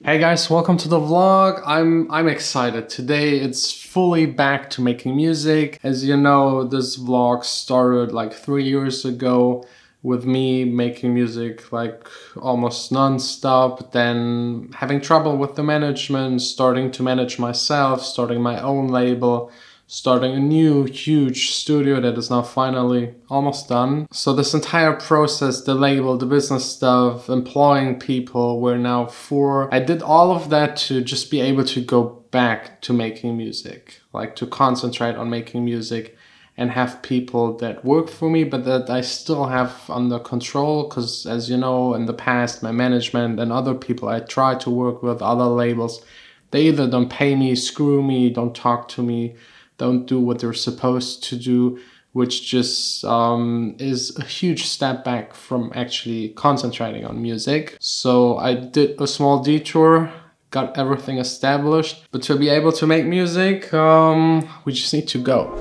Hey guys, welcome to the vlog. I'm excited. Today it's fully back to making music. As you know, this vlog started like 3 years ago with me making music like almost non-stop, then having trouble with the management, starting to manage myself, starting my own label, starting a new huge studio that is now finally almost done. So this entire process, the label, the business stuff, employing people, we're now 4. I did all of that to just be able to go back to making music, like to concentrate on making music and have people that work for me, but that I still have under control. Because as you know, in the past, my management and other people I try to work with, other labels, they either don't pay me, screw me, don't talk to me, don't do what they're supposed to do, which just is a huge step back from actually concentrating on music. So I did a small detour, got everything established, but to be able to make music, we just need to go.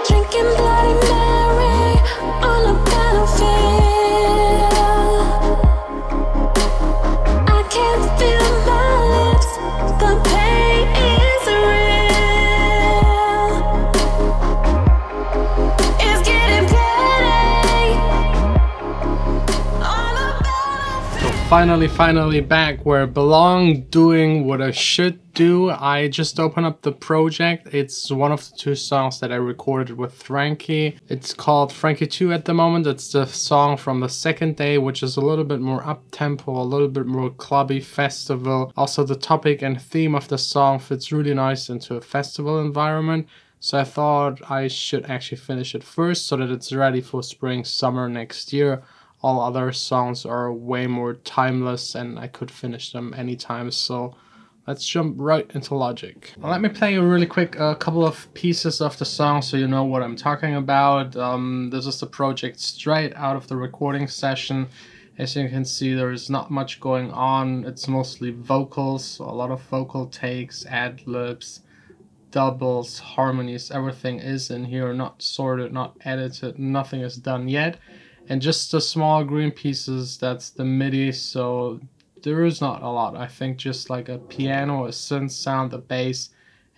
Drinking Bloody Mary on a battlefield. I can't feel my lips, the pain is real. It's getting bloody on a battlefield. So finally back where I belong, doing what I should do. I just opened up the project. It's one of the 2 songs that I recorded with Frankie. It's called Frankie 2 at the moment. It's the song from the second day, which is a little bit more up-tempo, a little bit more clubby festival. Also the topic and theme of the song fits really nice into a festival environment. So I thought I should actually finish it first so that it's ready for spring, summer next year. All other songs are way more timeless and I could finish them anytime. So let's jump right into Logic. Let me play you really quick a couple of pieces of the song so you know what I'm talking about. This is the project straight out of the recording session. As you can see, there's not much going on. It's mostly vocals, so a lot of vocal takes, ad-libs, doubles, harmonies, everything is in here, not sorted, not edited, nothing is done yet. And just the small green pieces, that's the MIDI, so there is not a lot. I think just like a piano, a synth sound, a bass,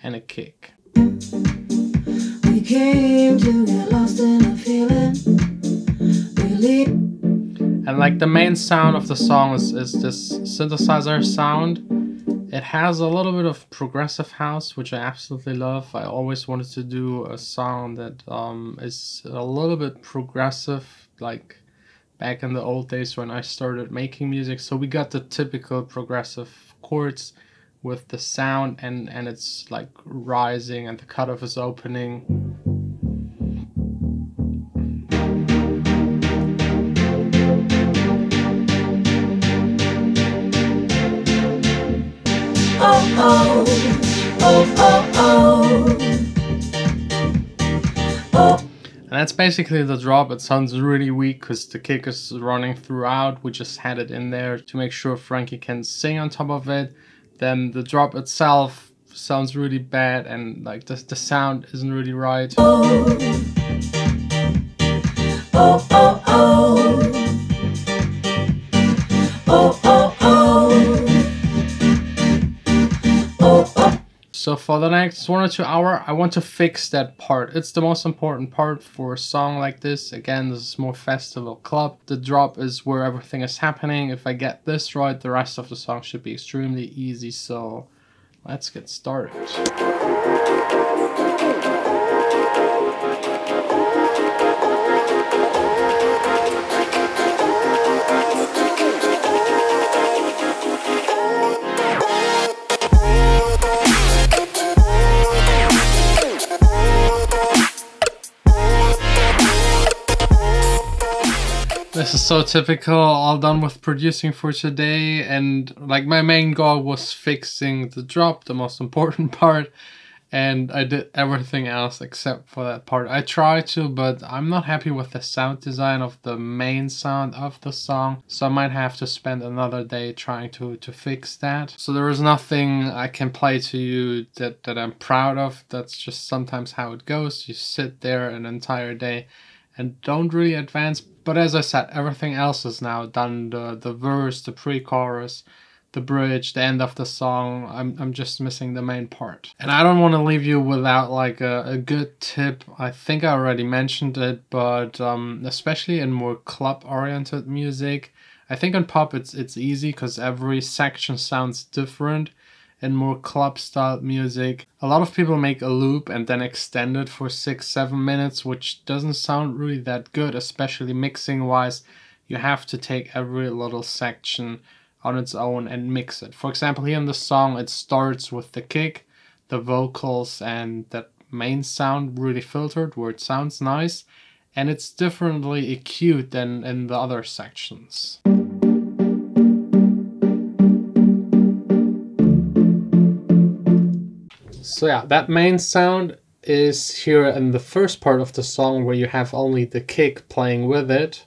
and a kick. We came to get lost in a feeling. And like the main sound of the song is this synthesizer sound. It has a little bit of progressive house, which I absolutely love. I always wanted to do a song that is a little bit progressive, like back in the old days when I started making music. So we got the typical progressive chords with the sound and it's like rising and the cutoff is opening. Oh, oh, oh, oh, oh, oh. And that's basically the drop. It sounds really weak because the kick is running throughout. We just had it in there to make sure Frankie can sing on top of it. Then the drop itself sounds really bad and like the sound isn't really right. Oh, oh, oh, oh. Oh, oh, oh. Oh, oh. So for the next 1 or 2 hours, I want to fix that part. It's the most important part for a song like this. Again, this is more festival club. The drop is where everything is happening. If I get this right, the rest of the song should be extremely easy. So let's get started. This is so typical, all done with producing for today, and like my main goal was fixing the drop, the most important part, and I did everything else except for that part. I tried to, but I'm not happy with the sound design of the main sound of the song, so I might have to spend another day trying to fix that. So there is nothing I can play to you that I'm proud of. That's just sometimes how it goes. You sit there an entire day and don't really advance But as I said, everything else is now done. The verse, the pre-chorus, the bridge, the end of the song. I'm just missing the main part. And I don't want to leave you without like a good tip. I think I already mentioned it, but especially in more club-oriented music, I think in pop it's easy because every section sounds different. In more club-style music, a lot of people make a loop and then extend it for 6-7 minutes, which doesn't sound really that good, especially mixing-wise. You have to take every little section on its own and mix it. For example, here in the song, it starts with the kick, the vocals, and that main sound really filtered where it sounds nice, and it's differently EQ'd than in the other sections. So yeah, that main sound is here in the first part of the song where you have only the kick playing with it.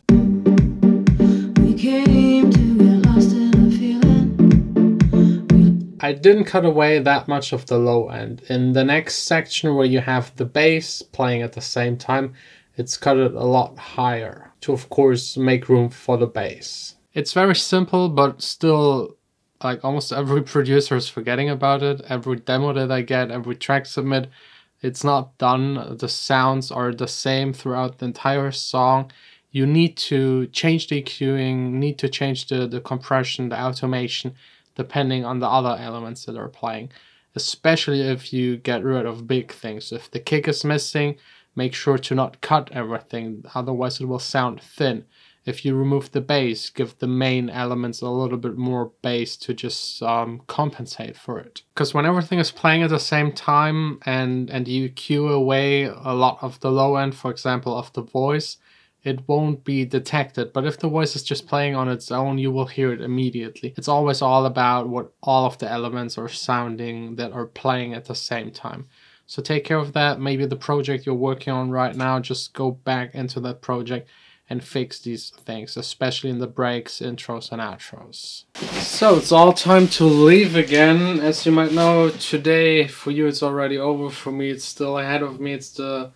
We came to get lost in a feeling. I didn't cut away that much of the low end. In the next section where you have the bass playing at the same time, it's cut it a lot higher to of course make room for the bass. It's very simple, but still like almost every producer is forgetting about it. Every demo that I get, every track submit, it's not done. The sounds are the same throughout the entire song. You need to change the EQing, need to change the compression, the automation, depending on the other elements that are playing. Especially if you get rid of big things. If the kick is missing, make sure to not cut everything, otherwise it will sound thin. If you remove the bass, give the main elements a little bit more bass to just compensate for it. Because when everything is playing at the same time and you cue away a lot of the low end, for example, of the voice, it won't be detected. But if the voice is just playing on its own, you will hear it immediately. It's always all about what all of the elements are sounding that are playing at the same time. So take care of that. Maybe the project you're working on right now, just go back into that project and fix these things, especially in the breaks, intros, and outros. So it's all time to leave again. As you might know, today for you it's already over. For me it's still ahead of me. It's the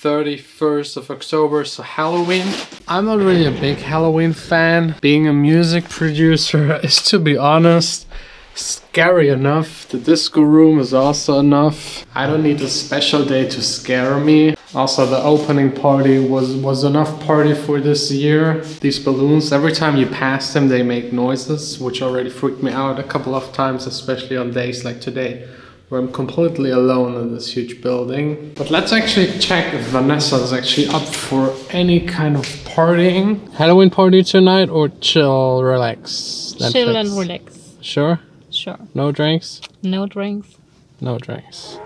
31st of October, so Halloween. I'm not really a big Halloween fan. Being a music producer is, to be honest, scary enough. The disco room is also enough. I don't need a special day to scare me. Also, the opening party was enough party for this year. These balloons, every time you pass them, they make noises, which already freaked me out a couple of times, especially on days like today, where I'm completely alone in this huge building. But let's actually check if Vanessa is actually up for any kind of partying. Halloween party tonight or chill, relax? Chill and relax. Sure? Sure. No drinks? No drinks. No drinks.